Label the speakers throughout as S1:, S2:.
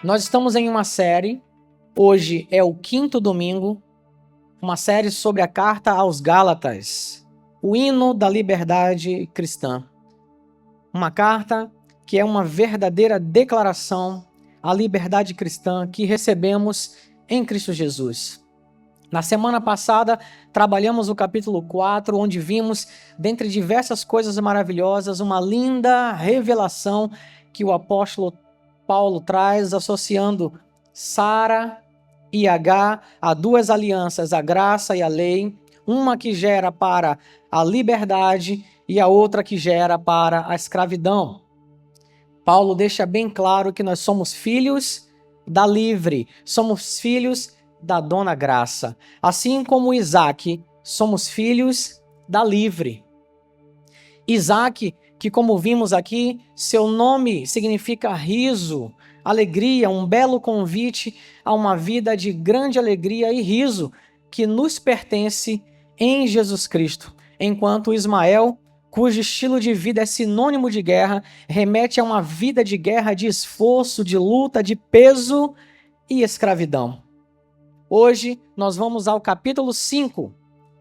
S1: Nós estamos em uma série, hoje é o 5º domingo, uma série sobre a carta aos Gálatas, o hino da liberdade cristã. Uma carta que é uma verdadeira declaração à liberdade cristã que recebemos em Cristo Jesus. Na semana passada, trabalhamos o capítulo 4, onde vimos, dentre diversas coisas maravilhosas, uma linda revelação que o apóstolo Paulo traz, associando Sara e H a duas alianças, a graça e a lei, uma que gera para a liberdade e a outra que gera para a escravidão. Paulo deixa bem claro que nós somos filhos da livre, somos filhos da dona graça. Assim como Isaac, somos filhos da livre. Isaac, que como vimos aqui, seu nome significa riso, alegria, um belo convite a uma vida de grande alegria e riso que nos pertence em Jesus Cristo. Enquanto Ismael, cujo estilo de vida é sinônimo de guerra, remete a uma vida de guerra, de esforço, de luta, de peso e escravidão. Hoje nós vamos ao capítulo 5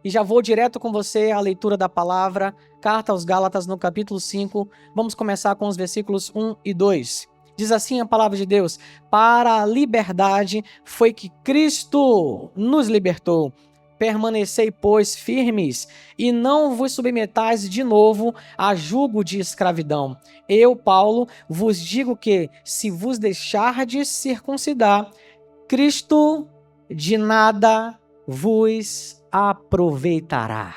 S1: e já vou direto com você à leitura da palavra, carta aos Gálatas no capítulo 5. Vamos começar com os versículos 1 e 2. Diz assim a palavra de Deus: para a liberdade foi que Cristo nos libertou. Permanecei, pois, firmes, e não vos submetais de novo a jugo de escravidão. Eu, Paulo, vos digo que, se vos deixardes circuncidar, Cristo de nada vos aproveitará.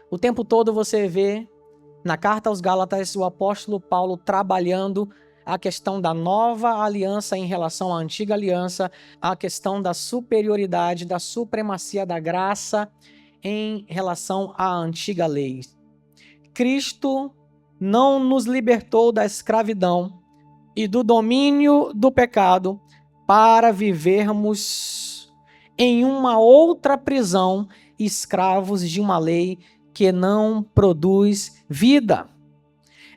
S1: O tempo todo você vê na carta aos Gálatas o apóstolo Paulo trabalhando a questão da nova aliança em relação à antiga aliança, a questão da superioridade, da supremacia da graça em relação à antiga lei. Cristo não nos libertou da escravidão e do domínio do pecado para vivermos em uma outra prisão, escravos de uma lei que não produz vida.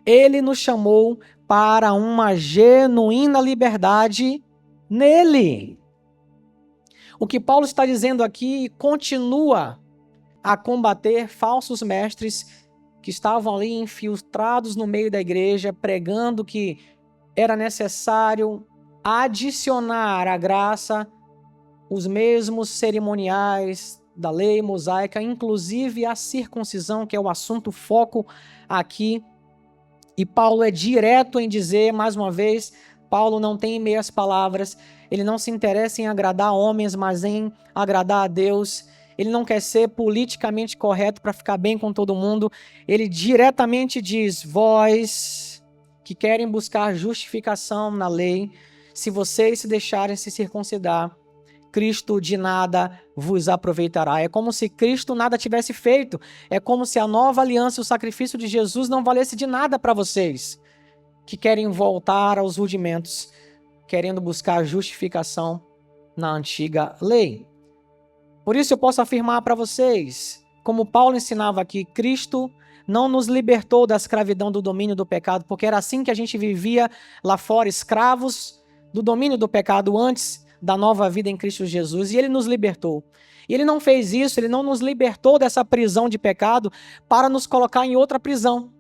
S1: Ele nos chamou para uma genuína liberdade nele. O que Paulo está dizendo aqui continua a combater falsos mestres que estavam ali infiltrados no meio da igreja, pregando que era necessário adicionar à graça os mesmos cerimoniais da lei mosaica, inclusive a circuncisão, que é o assunto foco aqui. E Paulo é direto em dizer, mais uma vez, Paulo não tem meias palavras, ele não se interessa em agradar homens, mas em agradar a Deus. Ele não quer ser politicamente correto para ficar bem com todo mundo. Ele diretamente diz: vós que querem buscar justificação na lei, se vocês se deixarem se circuncidar, Cristo de nada vos aproveitará. É como se Cristo nada tivesse feito. É como se a nova aliança e o sacrifício de Jesus não valesse de nada para vocês, que querem voltar aos rudimentos, querendo buscar justificação na antiga lei. Por isso eu posso afirmar para vocês, como Paulo ensinava aqui, Cristo não nos libertou da escravidão do domínio do pecado, porque era assim que a gente vivia lá fora, escravos do domínio do pecado antes da nova vida em Cristo Jesus, e ele nos libertou. E ele não fez isso, ele não nos libertou dessa prisão de pecado para nos colocar em outra prisão.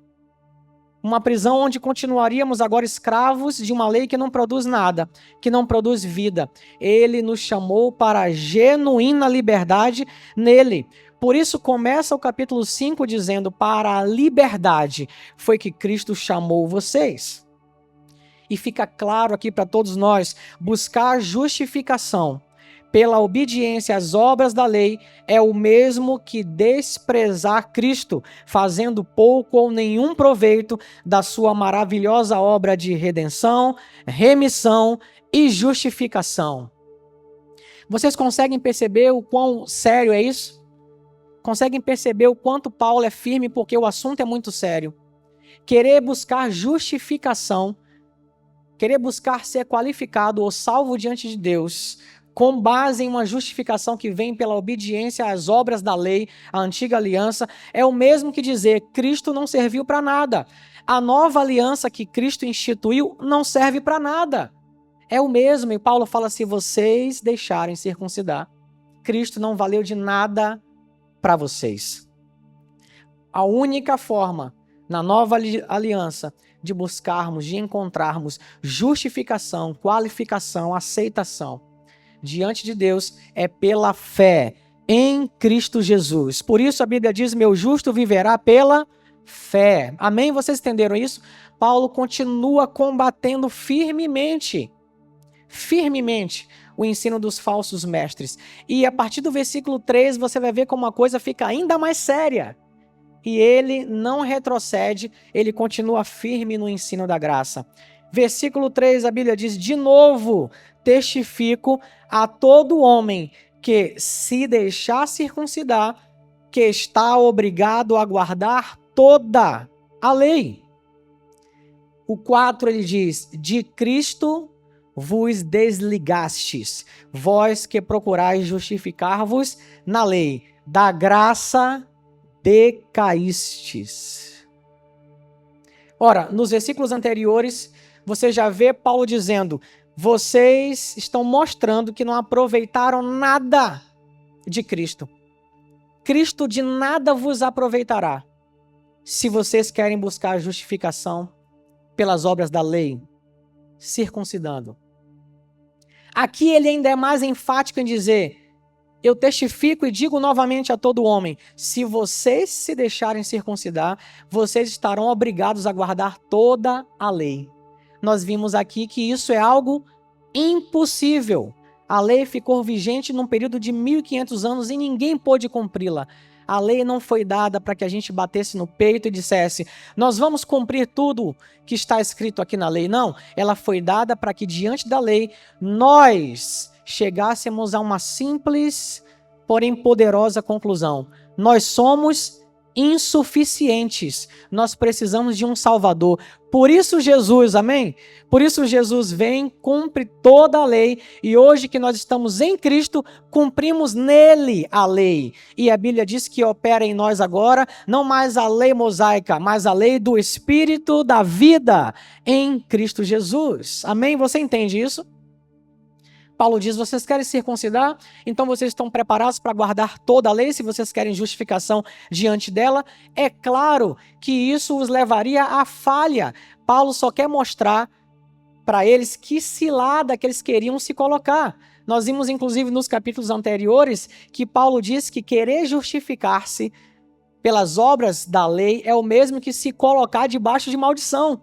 S1: Uma prisão onde continuaríamos agora escravos de uma lei que não produz nada, que não produz vida. Ele nos chamou para a genuína liberdade nele. Por isso começa o capítulo 5 dizendo: para a liberdade foi que Cristo chamou vocês. E fica claro aqui para todos nós, buscar justificação pela obediência às obras da lei é o mesmo que desprezar Cristo, fazendo pouco ou nenhum proveito da sua maravilhosa obra de redenção, remissão e justificação. Vocês conseguem perceber o quão sério é isso? Conseguem perceber o quanto Paulo é firme, porque o assunto é muito sério. Querer buscar justificação, querer buscar ser qualificado ou salvo diante de Deus, com base em uma justificação que vem pela obediência às obras da lei, a antiga aliança, é o mesmo que dizer: Cristo não serviu para nada. A nova aliança que Cristo instituiu não serve para nada. é o mesmo. E Paulo fala: se vocês deixarem circuncidar, Cristo não valeu de nada para vocês. A única forma na nova aliança de buscarmos, de encontrarmos justificação, qualificação, aceitação diante de Deus é pela fé em Cristo Jesus. Por isso a Bíblia diz: meu justo viverá pela fé. Amém? Vocês entenderam isso? Paulo continua combatendo firmemente o ensino dos falsos mestres. E a partir do versículo 3 você vai ver como a coisa fica ainda mais séria. E ele não retrocede, ele continua firme no ensino da graça. Versículo 3, a Bíblia diz: de novo, testifico a todo homem que se deixar circuncidar, que está obrigado a guardar toda a lei. O 4 ele diz: de Cristo vos desligastes, vós que procurais justificar-vos na lei, da graça decaístes. Ora, nos versículos anteriores, você já vê Paulo dizendo: vocês estão mostrando que não aproveitaram nada de Cristo. Cristo de nada vos aproveitará se vocês querem buscar justificação pelas obras da lei, circuncidando. Aqui ele ainda é mais enfático em dizer: eu testifico e digo novamente a todo homem, se vocês se deixarem circuncidar, vocês estarão obrigados a guardar toda a lei. Nós vimos aqui que isso é algo impossível. A lei ficou vigente num período de 1500 anos e ninguém pôde cumpri-la. A lei não foi dada para que a gente batesse no peito e dissesse: nós vamos cumprir tudo que está escrito aqui na lei. Não, ela foi dada para que diante da lei nós chegássemos a uma simples, porém poderosa conclusão: nós somos insuficientes, nós precisamos de um Salvador. Por isso Jesus, amém? Por isso Jesus vem, cumpre toda a lei, e hoje que nós estamos em Cristo, cumprimos nele a lei. E a Bíblia diz que opera em nós agora, não mais a lei mosaica, mas a lei do Espírito da vida em Cristo Jesus. Amém? Você entende isso? Paulo diz: vocês querem circuncidar? Então vocês estão preparados para guardar toda a lei, se vocês querem justificação diante dela? É claro que isso os levaria à falha. Paulo só quer mostrar para eles que cilada que eles queriam se colocar. Nós vimos, inclusive, nos capítulos anteriores, que Paulo diz que querer justificar-se pelas obras da lei é o mesmo que se colocar debaixo de maldição.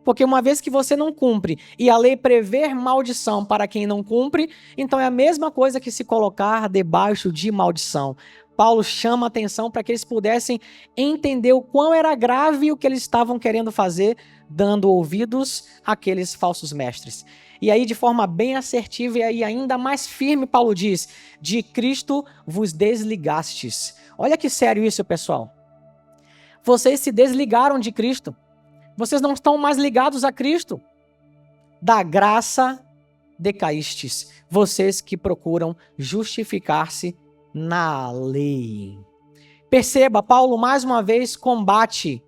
S1: Porque uma vez que você não cumpre e a lei prevê maldição para quem não cumpre, então é a mesma coisa que se colocar debaixo de maldição. Paulo chama a atenção para que eles pudessem entender o quão era grave o que eles estavam querendo fazer, dando ouvidos àqueles falsos mestres. E aí, de forma bem assertiva e ainda mais firme, Paulo diz: de Cristo vos desligastes. Olha que sério isso, pessoal. Vocês se desligaram de Cristo. Vocês não estão mais ligados a Cristo. Da graça decaístes, vocês que procuram justificar-se na lei. Perceba, Paulo mais uma vez combate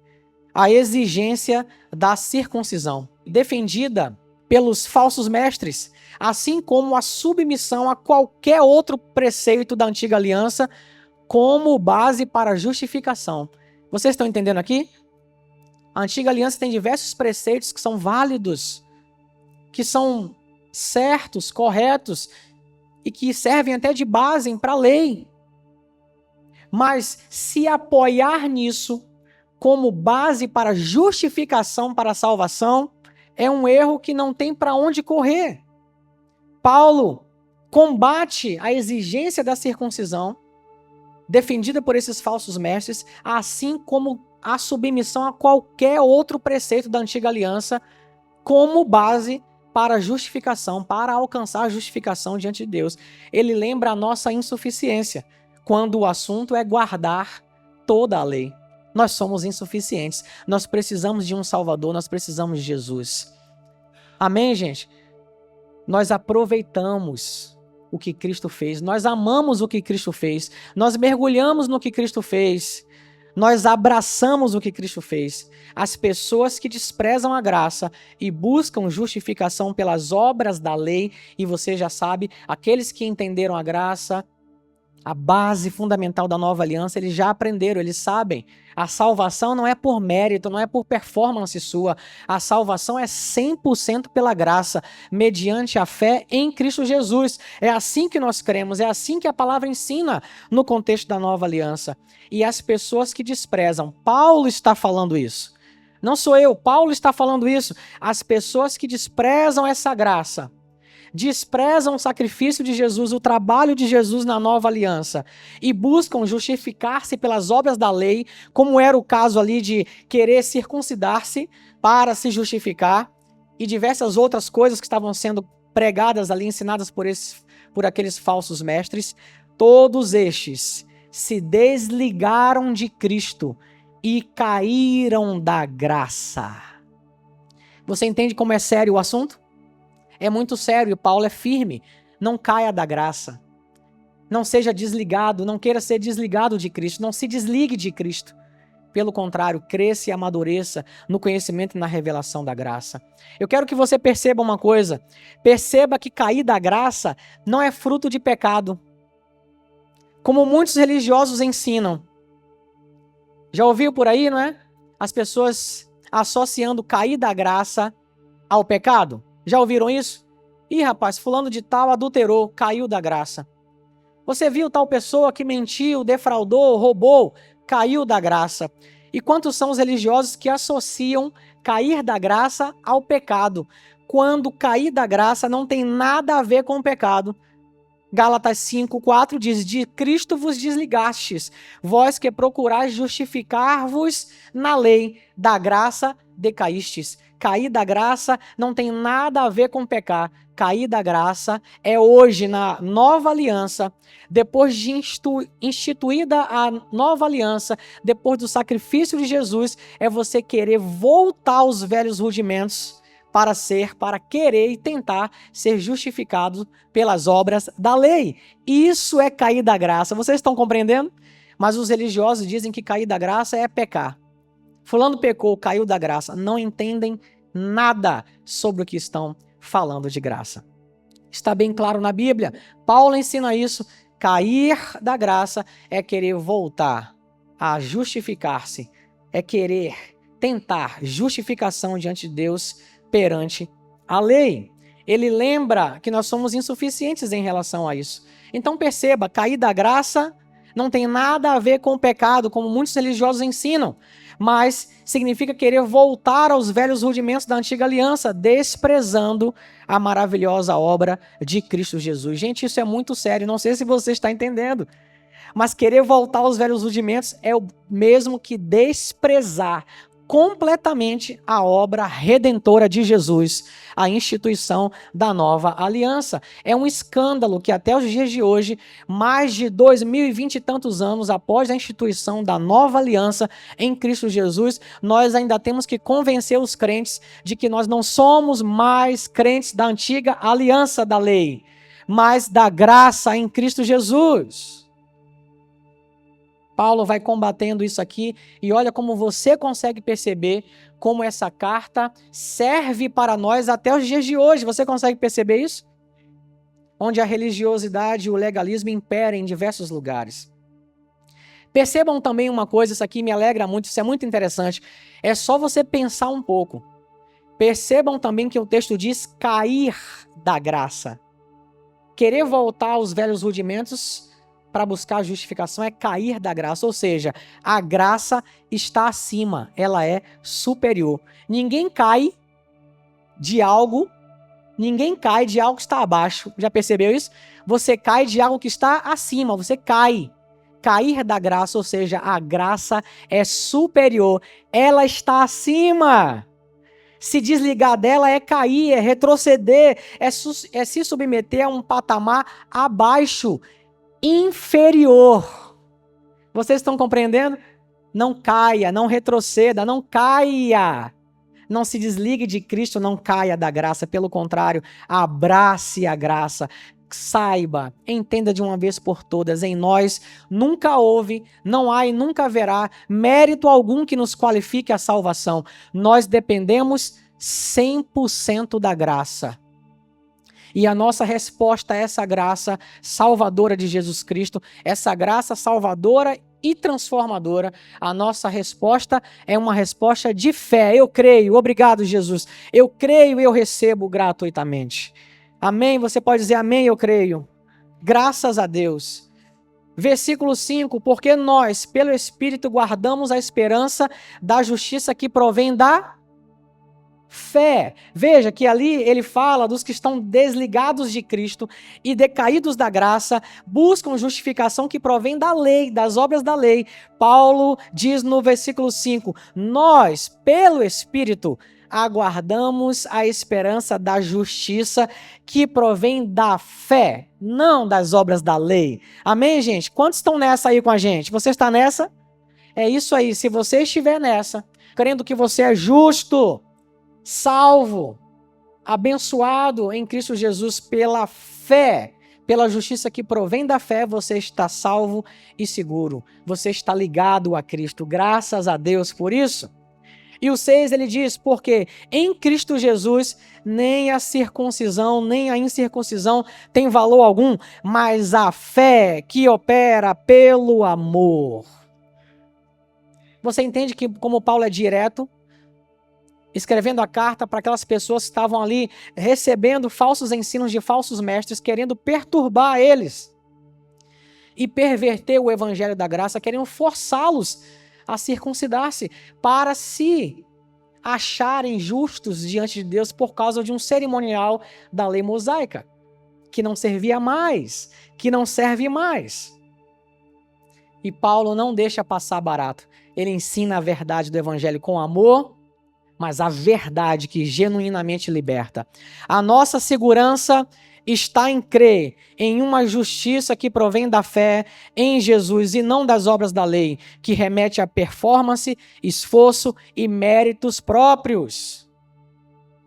S1: a exigência da circuncisão, defendida pelos falsos mestres, assim como a submissão a qualquer outro preceito da antiga aliança como base para a justificação. Vocês estão entendendo aqui? A antiga aliança tem diversos preceitos que são válidos, que são certos, corretos e que servem até de base para a lei. Mas se apoiar nisso como base para justificação para a salvação, é um erro que não tem para onde correr. Paulo combate a exigência da circuncisão, defendida por esses falsos mestres, assim como a submissão a qualquer outro preceito da antiga aliança como base para a justificação, para alcançar a justificação diante de Deus. Ele lembra a nossa insuficiência, quando o assunto é guardar toda a lei. Nós somos insuficientes, nós precisamos de um Salvador, nós precisamos de Jesus. Amém, gente? Nós aproveitamos o que Cristo fez, nós amamos o que Cristo fez, nós mergulhamos no que Cristo fez, Nós abraçamos o que Cristo fez. As pessoas que desprezam a graça e buscam justificação pelas obras da lei, e você já sabe, aqueles que entenderam a graça, a base fundamental da nova aliança, eles já aprenderam, eles sabem. A salvação não é por mérito, não é por performance sua. A salvação é 100% pela graça, mediante a fé em Cristo Jesus. É assim que nós cremos, é assim que a palavra ensina no contexto da nova aliança. E as pessoas que desprezam, Paulo está falando isso. Não sou eu, Paulo está falando isso. As pessoas que desprezam essa graça, desprezam o sacrifício de Jesus, o trabalho de Jesus na nova aliança e buscam justificar-se pelas obras da lei, como era o caso ali de querer circuncidar-se para se justificar e diversas outras coisas que estavam sendo pregadas ali, ensinadas por aqueles falsos mestres. Todos estes se desligaram de Cristo e caíram da graça. Você entende como é sério o assunto? É muito sério, Paulo é firme. Não caia da graça. Não seja desligado, não queira ser desligado de Cristo. Não se desligue de Cristo. Pelo contrário, cresça e amadureça no conhecimento e na revelação da graça. Eu quero que você perceba uma coisa. Perceba que cair da graça não é fruto de pecado, como muitos religiosos ensinam. Já ouviu por aí, não é? As pessoas associando cair da graça ao pecado. Já ouviram isso? Ih, rapaz, fulano de tal adulterou, caiu da graça. Você viu tal pessoa que mentiu, defraudou, roubou, caiu da graça. E quantos são os religiosos que associam cair da graça ao pecado, quando cair da graça não tem nada a ver com o pecado? Gálatas 5:4 diz: de Cristo vos desligastes, vós que procurais justificar-vos na lei, da graça decaístes. Cair da graça não tem nada a ver com pecar. Cair da graça é hoje, na nova aliança, depois de instituída a nova aliança, depois do sacrifício de Jesus, é você querer voltar aos velhos rudimentos para querer e tentar ser justificado pelas obras da lei. Isso é cair da graça. Vocês estão compreendendo? Mas os religiosos dizem que cair da graça é pecar. Fulano pecou, caiu da graça. Não entendem nada sobre o que estão falando de graça. Está bem claro na Bíblia. Paulo ensina isso. Cair da graça é querer voltar a justificar-se. É querer tentar justificação diante de Deus perante a lei. Ele lembra que nós somos insuficientes em relação a isso. Então perceba, cair da graça não tem nada a ver com o pecado, como muitos religiosos ensinam, mas significa querer voltar aos velhos rudimentos da antiga aliança, desprezando a maravilhosa obra de Cristo Jesus. Gente, isso é muito sério, não sei se você está entendendo, mas querer voltar aos velhos rudimentos é o mesmo que desprezar completamente a obra redentora de Jesus, a instituição da nova aliança. É um escândalo que até os dias de hoje, mais de 2020 e tantos anos após a instituição da nova aliança em Cristo Jesus, nós ainda temos que convencer os crentes de que nós não somos mais crentes da antiga aliança da lei, mas da graça em Cristo Jesus. Paulo vai combatendo isso aqui e olha como você consegue perceber como essa carta serve para nós até os dias de hoje. Você consegue perceber isso? Onde a religiosidade e o legalismo imperam em diversos lugares. Percebam também uma coisa, isso aqui me alegra muito, isso é muito interessante. É só você pensar um pouco. Percebam também que o texto diz cair da graça. Querer voltar aos velhos rudimentos para buscar a justificação é cair da graça, ou seja, a graça está acima, ela é superior. Ninguém cai de algo que está abaixo. Já percebeu isso? Você cai de algo que está acima, você cai. Cair da graça, ou seja, a graça é superior, ela está acima. Se desligar dela é cair, é retroceder, é se submeter a um patamar abaixo, inferior. Vocês estão compreendendo? Não caia, não retroceda, não caia. Não se desligue de Cristo, não caia da graça. Pelo contrário, abrace a graça. saiba, entenda de uma vez por todas, em nós nunca houve, não há e nunca haverá mérito algum que nos qualifique à salvação. Nós dependemos 100% da graça. E a nossa resposta a essa graça salvadora de Jesus Cristo, essa graça salvadora e transformadora, a nossa resposta é uma resposta de fé. Eu creio, obrigado, Jesus. Eu creio e eu recebo gratuitamente. Amém? Você pode dizer amém, eu creio. Graças a Deus. Versículo 5, porque nós, pelo Espírito, guardamos a esperança da justiça que provém da fé. Veja que ali ele fala dos que estão desligados de Cristo e decaídos da graça, buscam justificação que provém da lei, das obras da lei. Paulo diz no versículo 5, nós, pelo Espírito, aguardamos a esperança da justiça que provém da fé, não das obras da lei. Amém, gente? Quantos estão nessa aí com a gente? Você está nessa? É isso aí. Se você estiver nessa, crendo que você é justo, salvo, abençoado em Cristo Jesus pela fé, pela justiça que provém da fé, você está salvo e seguro. Você está ligado a Cristo. Graças a Deus por isso. E o 6 ele diz, porque em Cristo Jesus nem a circuncisão, nem a incircuncisão tem valor algum, mas a fé que opera pelo amor. Você entende que como Paulo é direto, escrevendo a carta para aquelas pessoas que estavam ali recebendo falsos ensinos de falsos mestres, querendo perturbar eles e perverter o evangelho da graça, querendo forçá-los a circuncidar-se para se acharem justos diante de Deus por causa de um cerimonial da lei mosaica, que não servia mais, que não serve mais. E Paulo não deixa passar barato. Ele ensina a verdade do evangelho com amor, mas a verdade que genuinamente liberta. A nossa segurança está em crer em uma justiça que provém da fé em Jesus e não das obras da lei, que remete a performance, esforço e méritos próprios.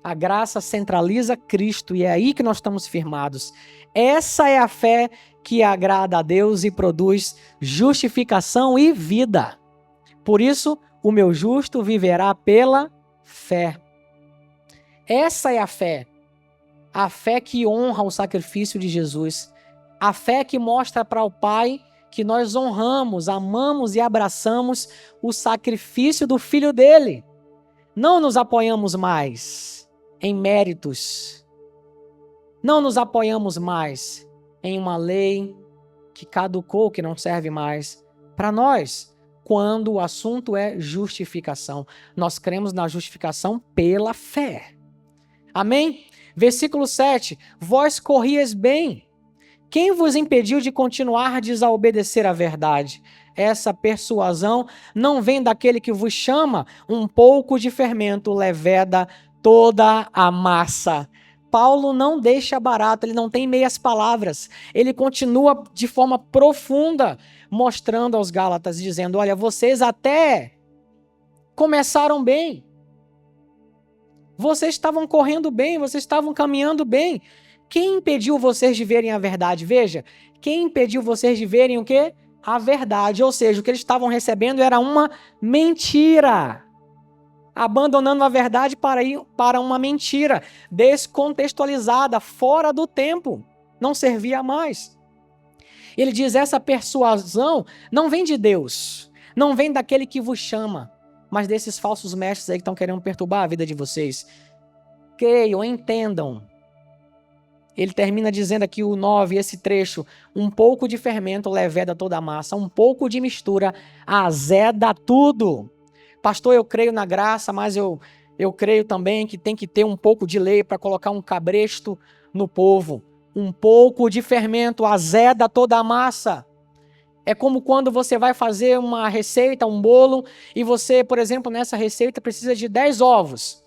S1: A graça centraliza Cristo e é aí que nós estamos firmados. Essa é a fé que agrada a Deus e produz justificação e vida. Por isso, o meu justo viverá pela fé. Essa é a fé que honra o sacrifício de Jesus, a fé que mostra para o Pai que nós honramos, amamos e abraçamos o sacrifício do Filho dele. Não nos apoiamos mais em méritos, não nos apoiamos mais em uma lei que caducou, que não serve mais para nós. Quando o assunto é justificação. Nós cremos na justificação pela fé. Amém? Versículo 7. Vós corrieis bem. Quem vos impediu de continuardes a obedecer à verdade? Essa persuasão não vem daquele que vos chama. Um pouco de fermento leveda toda a massa. Paulo não deixa barato, ele não tem meias palavras. Ele continua de forma profunda, mostrando aos Gálatas, dizendo, olha, vocês até começaram bem. Vocês estavam correndo bem, vocês estavam caminhando bem. Quem impediu vocês de verem a verdade? Veja, quem impediu vocês de verem o quê? A verdade, ou seja, o que eles estavam recebendo era uma mentira. Abandonando a verdade para ir para uma mentira, descontextualizada, fora do tempo, não servia mais. Ele diz, essa persuasão não vem de Deus, não vem daquele que vos chama, mas desses falsos mestres aí que estão querendo perturbar a vida de vocês. Creiam, entendam. Ele termina dizendo aqui o 9, esse trecho, um pouco de fermento leveda toda a massa, um pouco de mistura azeda tudo. Pastor, eu creio na graça, mas eu creio também que tem que ter um pouco de lei para colocar um cabresto no povo. Um pouco de fermento azeda toda a massa. É como quando você vai fazer uma receita, um bolo, e você, por exemplo, nessa receita precisa de 10 ovos.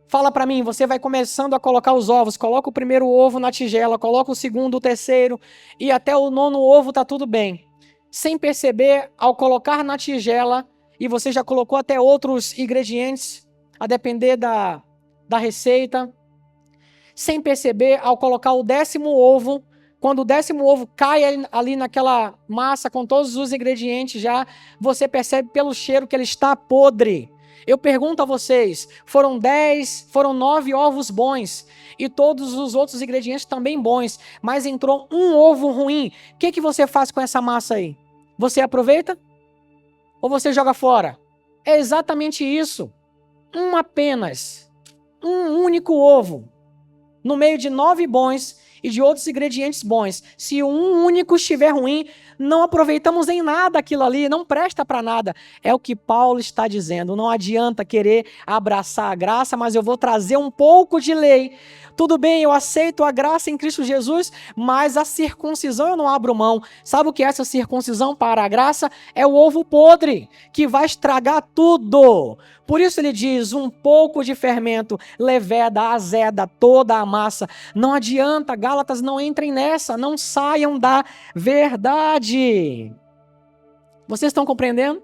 S1: Fala para mim, você vai começando a colocar os ovos, coloca o primeiro ovo na tigela, coloca o segundo, o terceiro, e até o 9º ovo tá tudo bem. Sem perceber, ao colocar na tigela, e você já colocou até outros ingredientes, a depender da receita. sem perceber, ao colocar o 10º ovo, quando o 10º ovo cai ali naquela massa com todos os ingredientes já, você percebe pelo cheiro que ele está podre. Eu pergunto a vocês, foram 9 ovos bons e todos os outros ingredientes também bons, mas entrou um ovo ruim. O que você faz com essa massa aí? Você aproveita? Ou você joga fora? É exatamente isso. Apenas um único ovo, no meio de 9 bons e de outros ingredientes bons. Se um único estiver ruim, não aproveitamos em nada aquilo ali, não presta para nada. É o que Paulo está dizendo. Não adianta querer abraçar a graça, mas eu vou trazer um pouco de lei. Tudo bem, eu aceito a graça em Cristo Jesus, mas a circuncisão eu não abro mão. Sabe o que é essa circuncisão para a graça? É o ovo podre, que vai estragar tudo. Por isso ele diz, um pouco de fermento leveda, azeda toda a massa. Não adianta, Gálatas, não entrem nessa, não saiam da verdade. Vocês estão compreendendo?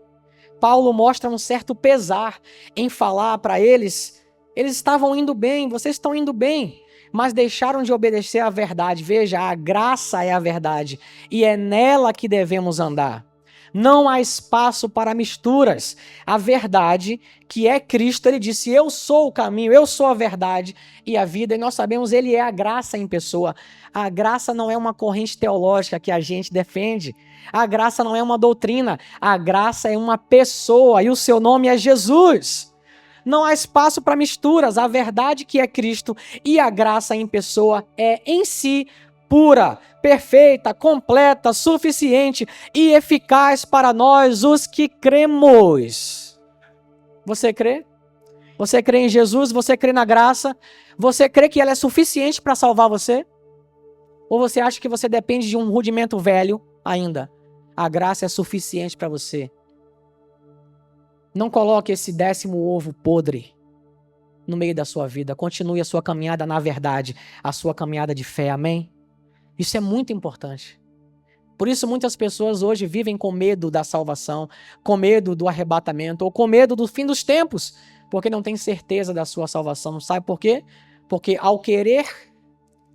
S1: Paulo mostra um certo pesar em falar para eles. Eles estavam indo bem, vocês estão indo bem, mas deixaram de obedecer à verdade. Veja, a graça é a verdade e é nela que devemos andar. Não há espaço para misturas. A verdade, que é Cristo, ele disse, eu sou o caminho, eu sou a verdade e a vida, e nós sabemos, ele é a graça em pessoa. A graça não é uma corrente teológica que a gente defende. A graça não é uma doutrina. A graça é uma pessoa e o seu nome é Jesus. Não há espaço para misturas. A verdade, que é Cristo, e a graça em pessoa é em si pura, perfeita, completa, suficiente e eficaz para nós, os que cremos. Você crê? Você crê em Jesus? Você crê na graça? Você crê que ela é suficiente para salvar você? Ou você acha que você depende de um rudimento velho ainda? A graça é suficiente para você. Não coloque esse 10º ovo podre no meio da sua vida. Continue a sua caminhada na verdade, a sua caminhada de fé, amém? Isso é muito importante. Por isso muitas pessoas hoje vivem com medo da salvação, com medo do arrebatamento, ou com medo do fim dos tempos, porque não tem certeza da sua salvação. Sabe por quê? Porque ao querer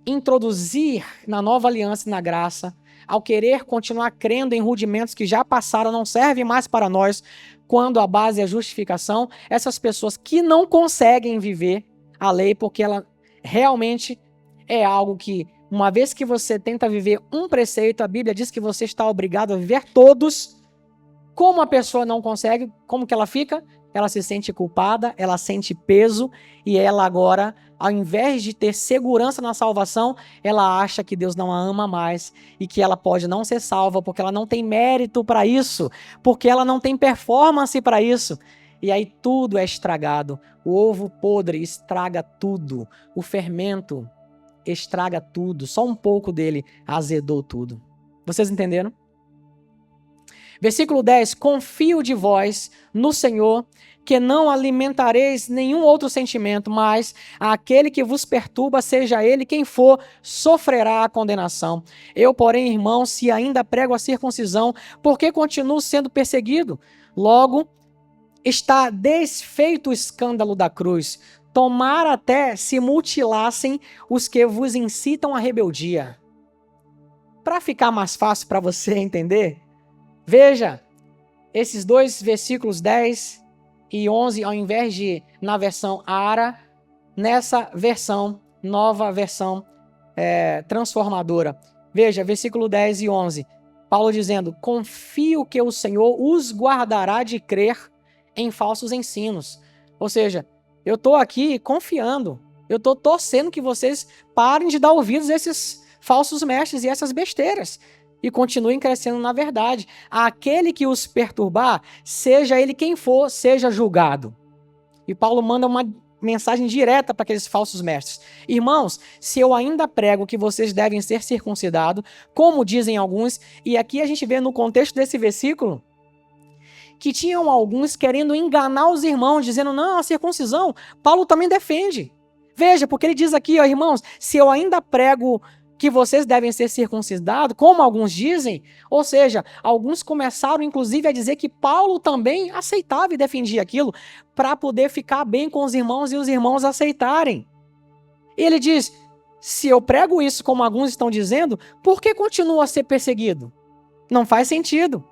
S1: introduzir na nova aliança e na graça, ao querer continuar crendo em rudimentos que já passaram, não servem mais para nós, quando a base é a justificação, essas pessoas que não conseguem viver a lei, porque ela realmente é algo que, uma vez que você tenta viver um preceito, a Bíblia diz que você está obrigado a viver todos. Como a pessoa não consegue, como que ela fica? Ela se sente culpada, ela sente peso e ela agora, ao invés de ter segurança na salvação, ela acha que Deus não a ama mais e que ela pode não ser salva porque ela não tem mérito para isso, porque ela não tem performance para isso. E aí tudo é estragado. O ovo podre estraga tudo. O fermento estraga tudo. Só um pouco dele azedou tudo. Vocês entenderam? Versículo 10. Confio de vós no Senhor, que não alimentareis nenhum outro sentimento, mas aquele que vos perturba, seja ele quem for, sofrerá a condenação. Eu, porém, irmãos, se ainda prego a circuncisão, por que continuo sendo perseguido? Logo, está desfeito o escândalo da cruz. Tomara até se mutilassem os que vos incitam à rebeldia. Para ficar mais fácil para você entender, veja, esses dois versículos 10 e 11, ao invés de na versão Ara, nessa versão, nova versão transformadora. Veja, versículo 10 e 11, Paulo dizendo, confio que o Senhor os guardará de crer em falsos ensinos. Ou seja, eu estou aqui confiando, eu estou torcendo que vocês parem de dar ouvidos a esses falsos mestres e essas besteiras e continuem crescendo na verdade. Aquele que os perturbar, seja ele quem for, seja julgado. E Paulo manda uma mensagem direta para aqueles falsos mestres. Irmãos, se eu ainda prego que vocês devem ser circuncidados, como dizem alguns, e aqui a gente vê no contexto desse versículo, que tinham alguns querendo enganar os irmãos, dizendo, não, a circuncisão, Paulo também defende. Veja, porque ele diz aqui, ó, irmãos, se eu ainda prego que vocês devem ser circuncidados, como alguns dizem, ou seja, alguns começaram inclusive a dizer que Paulo também aceitava e defendia aquilo, para poder ficar bem com os irmãos e os irmãos aceitarem. E ele diz, Se eu prego isso como alguns estão dizendo, por que continuo a ser perseguido? Não faz sentido.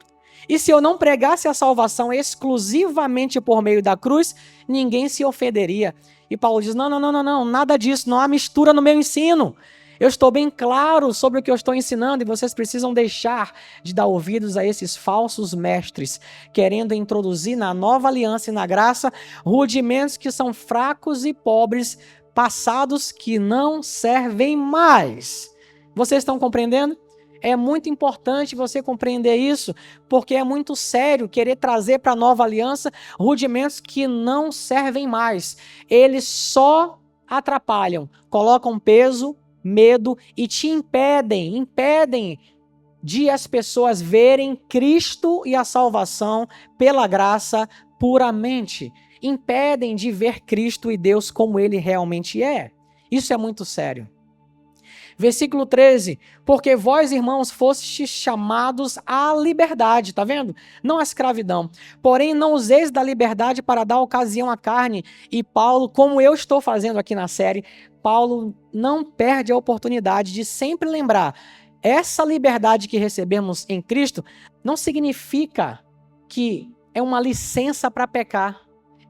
S1: E se eu não pregasse a salvação exclusivamente por meio da cruz, ninguém se ofenderia. E Paulo diz, não, nada disso, não há mistura no meu ensino. Eu estou bem claro sobre o que eu estou ensinando e vocês precisam deixar de dar ouvidos a esses falsos mestres, querendo introduzir na nova aliança e na graça rudimentos que são fracos e pobres, passados que não servem mais. Vocês estão compreendendo? É muito importante você compreender isso, porque é muito sério querer trazer para a nova aliança rudimentos que não servem mais. Eles só atrapalham, colocam peso, medo e te impedem de as pessoas verem Cristo e a salvação pela graça puramente. Impedem de ver Cristo e Deus como ele realmente é. Isso é muito sério. Versículo 13, porque vós, irmãos, fostes chamados à liberdade, tá vendo? Não à escravidão. Porém, não useis da liberdade para dar ocasião à carne. E Paulo, como eu estou fazendo aqui na série, Paulo não perde a oportunidade de sempre lembrar, essa liberdade que recebemos em Cristo não significa que é uma licença para pecar.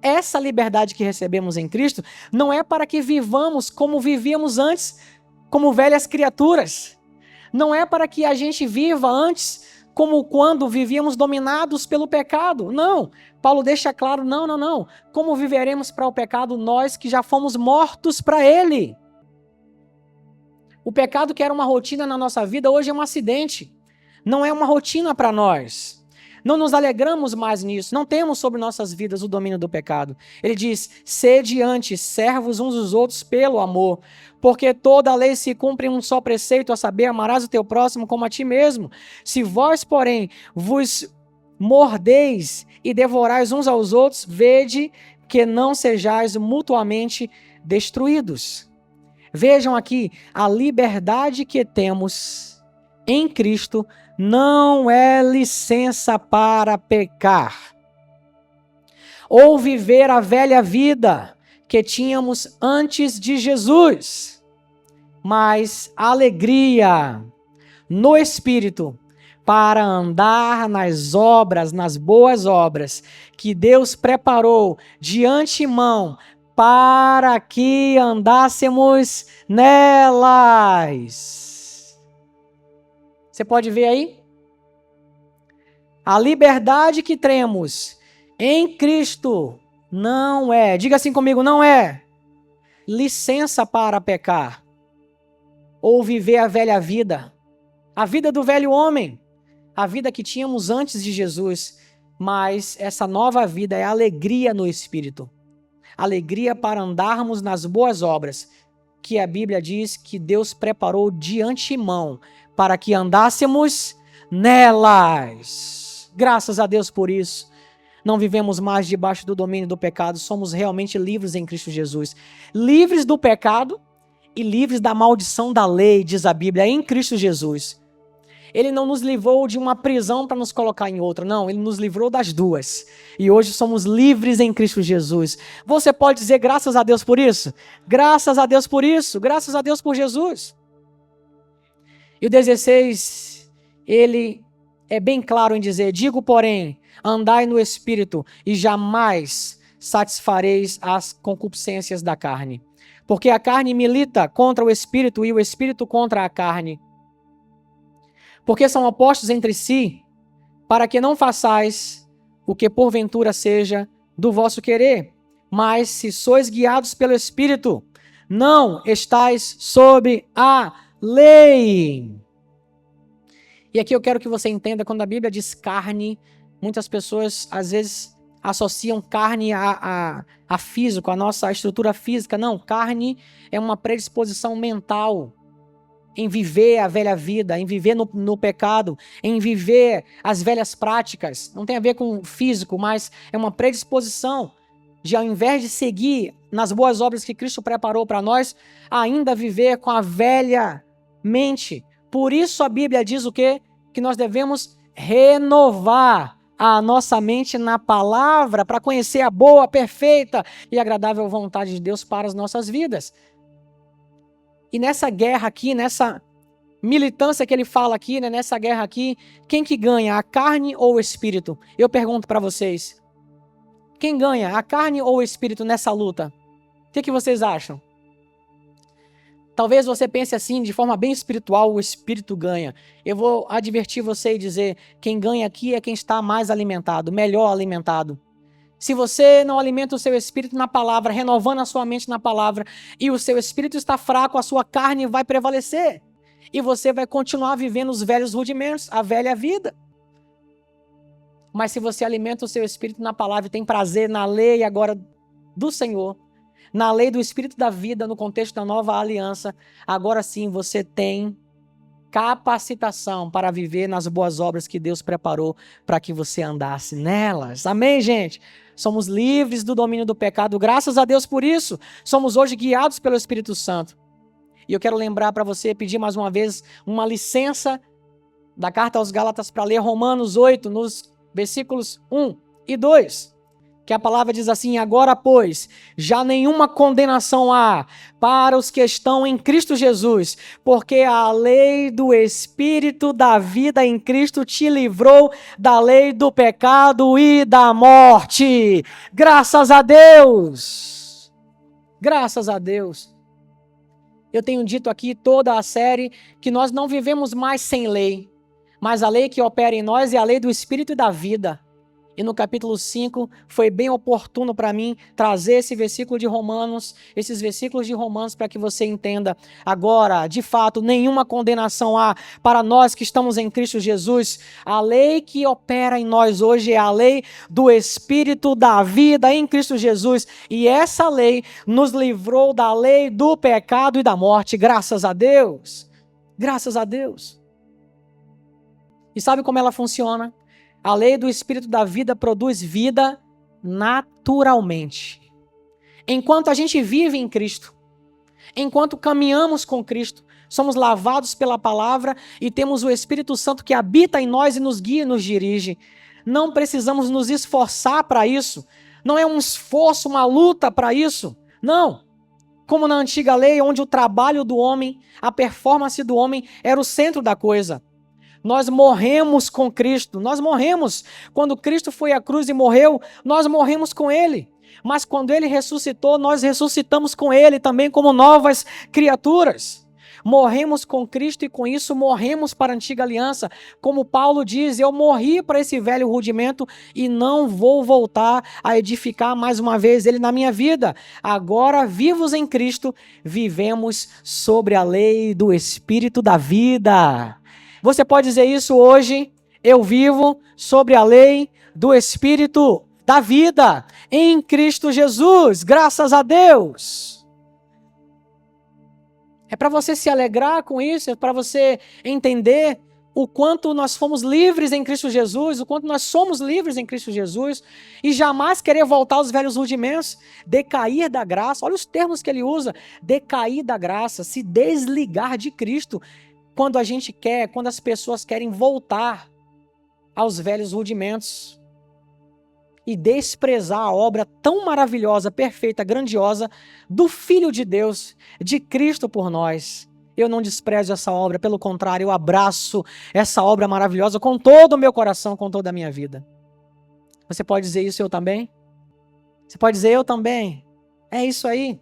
S1: Essa liberdade que recebemos em Cristo não é para que vivamos como vivíamos antes, como velhas criaturas. Não é para que a gente viva antes como quando vivíamos dominados pelo pecado. Não. Paulo deixa claro, não. Como viveremos para o pecado nós que já fomos mortos para ele? O pecado que era uma rotina na nossa vida hoje é um acidente. Não é uma rotina para nós. Não nos alegramos mais nisso. Não temos sobre nossas vidas o domínio do pecado. Ele diz, sede antes servos uns dos outros pelo amor. Porque toda a lei se cumpre em um só preceito, a saber, amarás o teu próximo como a ti mesmo. Se vós, porém, vos mordeis e devorais uns aos outros, vede que não sejais mutuamente destruídos. Vejam aqui, a liberdade que temos em Cristo não é licença para pecar ou viver a velha vida que tínhamos antes de Jesus, mas alegria no Espírito para andar nas obras, nas boas obras que Deus preparou de antemão para que andássemos nelas. Você pode ver aí? A liberdade que temos em Cristo não é, diga assim comigo, não é licença para pecar ou viver a velha vida, a vida do velho homem, a vida que tínhamos antes de Jesus, mas essa nova vida é alegria no Espírito, alegria para andarmos nas boas obras, que a Bíblia diz que Deus preparou de antemão para que andássemos nelas. Graças a Deus por isso. Não vivemos mais debaixo do domínio do pecado, somos realmente livres em Cristo Jesus. Livres do pecado e livres da maldição da lei, diz a Bíblia, em Cristo Jesus. Ele não nos livrou de uma prisão para nos colocar em outra, não, ele nos livrou das duas. E hoje somos livres em Cristo Jesus. Você pode dizer graças a Deus por isso? Graças a Deus por isso, graças a Deus por Jesus. E o 16, ele é bem claro em dizer, digo, porém, andai no Espírito e jamais satisfareis as concupiscências da carne. Porque a carne milita contra o Espírito e o Espírito contra a carne. Porque são opostos entre si, para que não façais o que porventura seja do vosso querer. Mas se sois guiados pelo Espírito, não estáis sob a lei. E aqui eu quero que você entenda, quando a Bíblia diz carne, muitas pessoas às vezes associam carne a físico, a nossa estrutura física. Não, carne é uma predisposição mental em viver a velha vida, em viver no pecado, em viver as velhas práticas. Não tem a ver com físico, mas é uma predisposição de, ao invés de seguir nas boas obras que Cristo preparou para nós, ainda viver com a velha mente. Por isso a Bíblia diz o quê? Que nós devemos renovar a nossa mente na palavra para conhecer a boa, perfeita e agradável vontade de Deus para as nossas vidas. E nessa guerra aqui, nessa militância que ele fala aqui, né, nessa guerra aqui, quem que ganha, a carne ou o espírito? Eu pergunto para vocês, quem ganha, a carne ou o espírito nessa luta? O que vocês acham? Talvez você pense assim, de forma bem espiritual, o espírito ganha. Eu vou advertir você e dizer, quem ganha aqui é quem está mais alimentado, melhor alimentado. Se você não alimenta o seu espírito na palavra, renovando a sua mente na palavra, e o seu espírito está fraco, a sua carne vai prevalecer. E você vai continuar vivendo os velhos rudimentos, a velha vida. Mas se você alimenta o seu espírito na palavra e tem prazer na lei agora do Senhor, na lei do Espírito da vida, no contexto da nova aliança, agora sim você tem capacitação para viver nas boas obras que Deus preparou para que você andasse nelas. Amém, gente? Somos livres do domínio do pecado, graças a Deus por isso. Somos hoje guiados pelo Espírito Santo. E eu quero lembrar para você, pedir mais uma vez uma licença da carta aos Gálatas para ler Romanos 8, nos versículos 1 e 2. Que a palavra diz assim, agora, pois, já nenhuma condenação há para os que estão em Cristo Jesus, porque a lei do Espírito da vida em Cristo te livrou da lei do pecado e da morte. Graças a Deus! Graças a Deus! Eu tenho dito aqui toda a série que nós não vivemos mais sem lei, mas a lei que opera em nós é a lei do Espírito e da vida. E no capítulo 5 foi bem oportuno para mim trazer esse versículo de Romanos, esses versículos de Romanos para que você entenda. Agora, de fato, nenhuma condenação há para nós que estamos em Cristo Jesus. A lei que opera em nós hoje é a lei do Espírito da vida em Cristo Jesus. E essa lei nos livrou da lei do pecado e da morte. Graças a Deus. Graças a Deus. E sabe como ela funciona? A lei do Espírito da vida produz vida naturalmente. Enquanto a gente vive em Cristo, enquanto caminhamos com Cristo, somos lavados pela palavra e temos o Espírito Santo que habita em nós e nos guia e nos dirige. Não precisamos nos esforçar para isso. Não é um esforço, uma luta para isso. Não. Como na antiga lei, onde o trabalho do homem, a performance do homem era o centro da coisa. Nós morremos com Cristo, nós morremos. Quando Cristo foi à cruz e morreu, nós morremos com Ele. Mas quando Ele ressuscitou, nós ressuscitamos com Ele também como novas criaturas. Morremos com Cristo e com isso morremos para a antiga aliança. Como Paulo diz, eu morri para esse velho rudimento e não vou voltar a edificar mais uma vez ele na minha vida. Agora, vivos em Cristo, vivemos sobre a lei do Espírito da vida. Você pode dizer isso hoje, eu vivo sobre a lei do Espírito da vida, em Cristo Jesus, graças a Deus. É para você se alegrar com isso, é para você entender o quanto nós fomos livres em Cristo Jesus, o quanto nós somos livres em Cristo Jesus, e jamais querer voltar aos velhos rudimentos, decair da graça, olha os termos que ele usa, decair da graça, se desligar de Cristo, quando a gente quer, quando as pessoas querem voltar aos velhos rudimentos e desprezar a obra tão maravilhosa, perfeita, grandiosa do Filho de Deus, de Cristo por nós. Eu não desprezo essa obra, pelo contrário, eu abraço essa obra maravilhosa com todo o meu coração, com toda a minha vida. Você pode dizer isso, eu também? Você pode dizer eu também? É isso aí.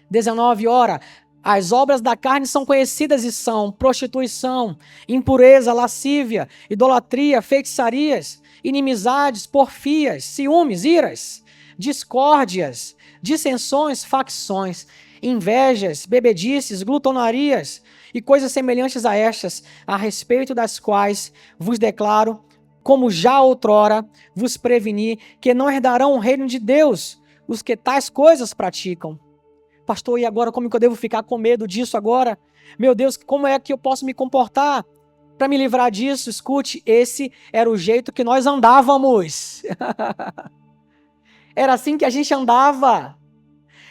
S1: 19, ora, as obras da carne são conhecidas e são prostituição, impureza, lascívia, idolatria, feitiçarias, inimizades, porfias, ciúmes, iras, discórdias, dissensões, facções, invejas, bebedices, glutonarias e coisas semelhantes a estas, a respeito das quais vos declaro, como já outrora vos preveni, que não herdarão o reino de Deus os que tais coisas praticam. Pastor, e agora como que eu devo ficar com medo disso agora? Meu Deus, como é que eu posso me comportar para me livrar disso? Escute, esse era o jeito que nós andávamos. Era assim que a gente andava.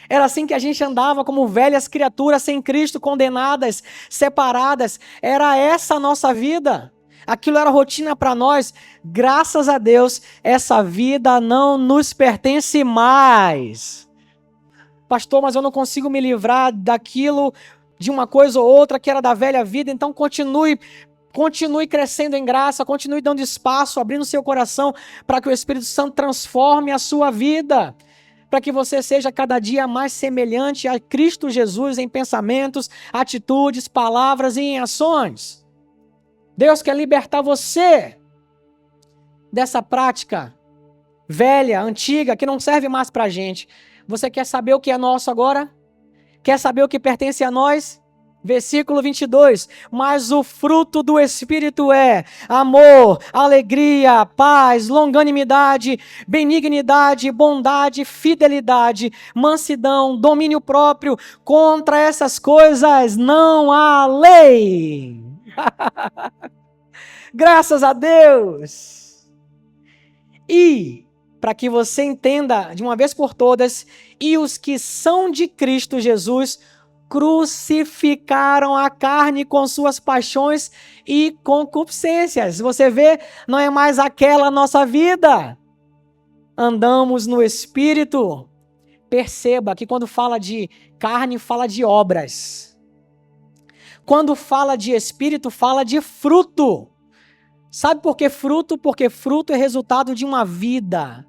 S1: Era assim que a gente andava como velhas criaturas sem Cristo, condenadas, separadas. Era essa a nossa vida. Aquilo era rotina para nós. Graças a Deus, essa vida não nos pertence mais. Pastor, mas eu não consigo me livrar daquilo de uma coisa ou outra que era da velha vida, então continue crescendo em graça, continue dando espaço, abrindo seu coração para que o Espírito Santo transforme a sua vida, para que você seja cada dia mais semelhante a Cristo Jesus em pensamentos, atitudes, palavras e em ações. Deus quer libertar você dessa prática velha, antiga, que não serve mais para a gente. Você quer saber o que é nosso agora? Quer saber o que pertence a nós? Versículo 22, mas o fruto do Espírito é amor, alegria, paz, longanimidade, benignidade, bondade, fidelidade, mansidão, domínio próprio. Contra essas coisas não há lei. Graças a Deus! E, para que você entenda de uma vez por todas, e os que são de Cristo Jesus crucificaram a carne com suas paixões e concupiscências. Você vê, não é mais aquela nossa vida. Andamos no Espírito. Perceba que quando fala de carne, fala de obras. Quando fala de Espírito, fala de fruto. Sabe por que fruto? Porque fruto é resultado de uma vida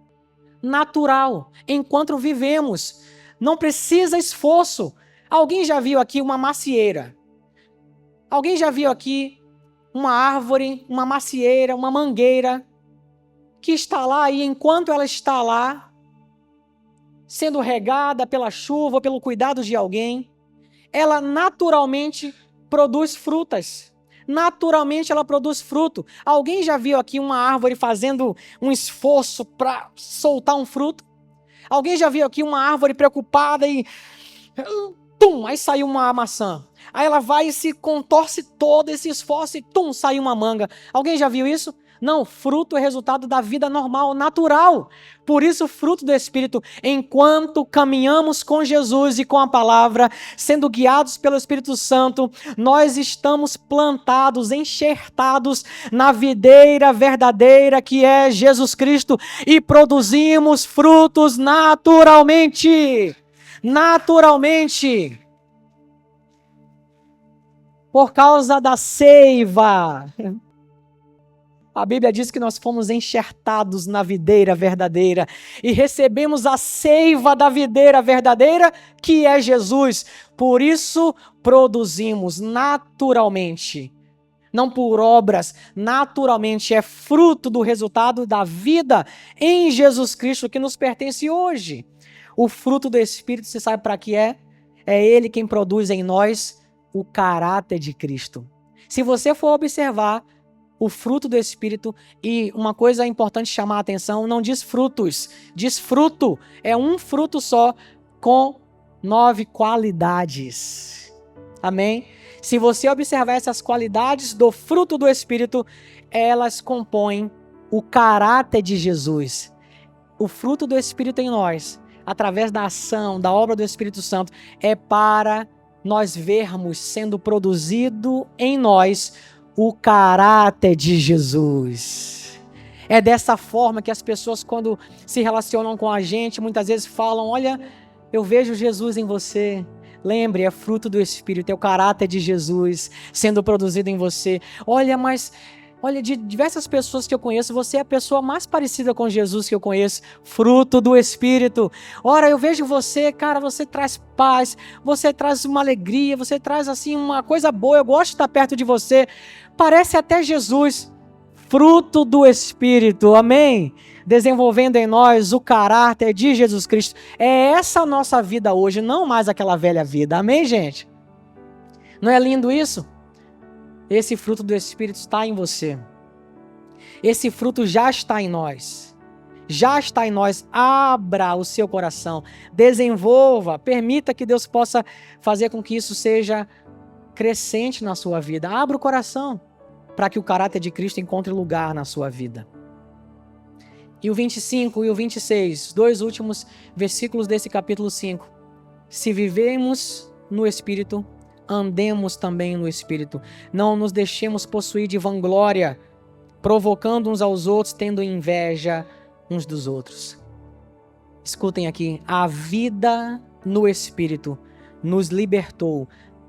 S1: natural, enquanto vivemos. Não precisa esforço. Alguém já viu aqui uma macieira? Alguém já viu aqui uma árvore, uma macieira, uma mangueira que está lá e enquanto ela está lá, sendo regada pela chuva, pelo cuidado de alguém, ela naturalmente produz frutas. Naturalmente ela produz fruto. Alguém já viu aqui uma árvore fazendo um esforço para soltar um fruto? Alguém já viu aqui uma árvore preocupada e tum, aí saiu uma maçã. Aí ela vai e se contorce todo esse esforço e tum, saiu uma manga. Alguém já viu isso? Não, fruto é resultado da vida normal, natural. Por isso, fruto do Espírito, enquanto caminhamos com Jesus e com a palavra, sendo guiados pelo Espírito Santo, nós estamos plantados, enxertados na videira verdadeira que é Jesus Cristo e produzimos frutos naturalmente. Naturalmente. Por causa da seiva. A Bíblia diz que nós fomos enxertados na videira verdadeira e recebemos a seiva da videira verdadeira, que é Jesus. Por isso, produzimos naturalmente, não por obras, naturalmente. É fruto do resultado da vida em Jesus Cristo que nos pertence hoje. O fruto do Espírito, você sabe para que é? É Ele quem produz em nós o caráter de Cristo. Se você for observar o fruto do Espírito, e uma coisa importante chamar a atenção, não diz frutos, diz fruto. É um fruto só com 9 qualidades. Amém? Se você observar essas qualidades do fruto do Espírito, elas compõem o caráter de Jesus. O fruto do Espírito em nós, através da ação, da obra do Espírito Santo, é para nós vermos sendo produzido em nós o caráter de Jesus. É dessa forma que as pessoas, quando se relacionam com a gente, muitas vezes falam: olha, eu vejo Jesus em você. Lembre, é fruto do Espírito, é o caráter de Jesus sendo produzido em você. Olha, de diversas pessoas que eu conheço, você é a pessoa mais parecida com Jesus que eu conheço, fruto do Espírito. Ora, eu vejo você, cara, você traz paz, você traz uma alegria, você traz assim uma coisa boa, eu gosto de estar perto de você. Parece até Jesus, fruto do Espírito, amém? Desenvolvendo em nós o caráter de Jesus Cristo. É essa a nossa vida hoje, não mais aquela velha vida, amém, gente? Não é lindo isso? Esse fruto do Espírito está em você. Esse fruto já está em nós. Já está em nós. Abra o seu coração. Desenvolva. Permita que Deus possa fazer com que isso seja crescente na sua vida. Abra o coração para que o caráter de Cristo encontre lugar na sua vida. E o 25 e o 26, 2 últimos versículos desse capítulo 5. Se vivemos no Espírito, andemos também no Espírito. Não nos deixemos possuir de vanglória, provocando uns aos outros, tendo inveja uns dos outros. Escutem aqui. A vida no Espírito nos libertou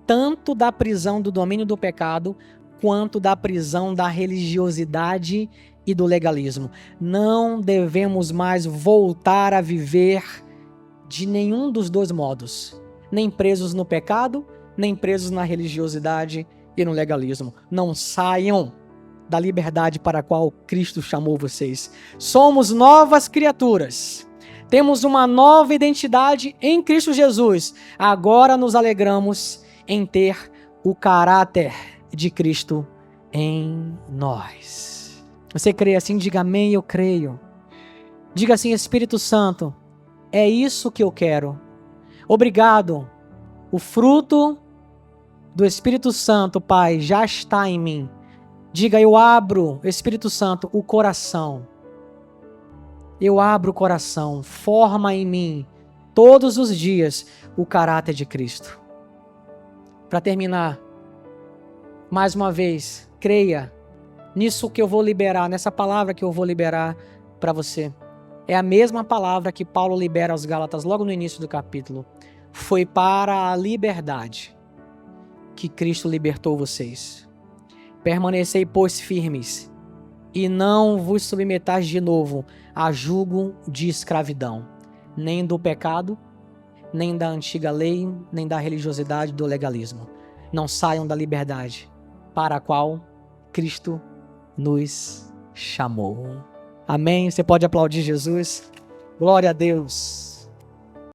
S1: tanto da prisão do domínio do pecado, quanto da prisão da religiosidade e do legalismo. Não devemos mais voltar a viver de nenhum dos dois modos. Nem presos no pecado, nem presos na religiosidade e no legalismo. Não saiam da liberdade para a qual Cristo chamou vocês. Somos novas criaturas. Temos uma nova identidade em Cristo Jesus. Agora nos alegramos em ter o caráter de Cristo em nós. Você crê assim? Diga amém, eu creio. Diga assim, Espírito Santo, é isso que eu quero. Obrigado. O fruto do Espírito Santo, Pai, já está em mim. Diga, eu abro, Espírito Santo, o coração. Eu abro o coração. Forma em mim, todos os dias, o caráter de Cristo. Para terminar, mais uma vez, creia nisso que eu vou liberar, nessa palavra que eu vou liberar para você. É a mesma palavra que Paulo libera aos Gálatas logo no início do capítulo. Foi para a liberdade que Cristo libertou vocês. Permanecei, pois, firmes, e não vos submetais de novo a jugo de escravidão, nem do pecado, nem da antiga lei, nem da religiosidade do legalismo. Não saiam da liberdade para a qual Cristo nos chamou. Amém? Você pode aplaudir Jesus? Glória a Deus.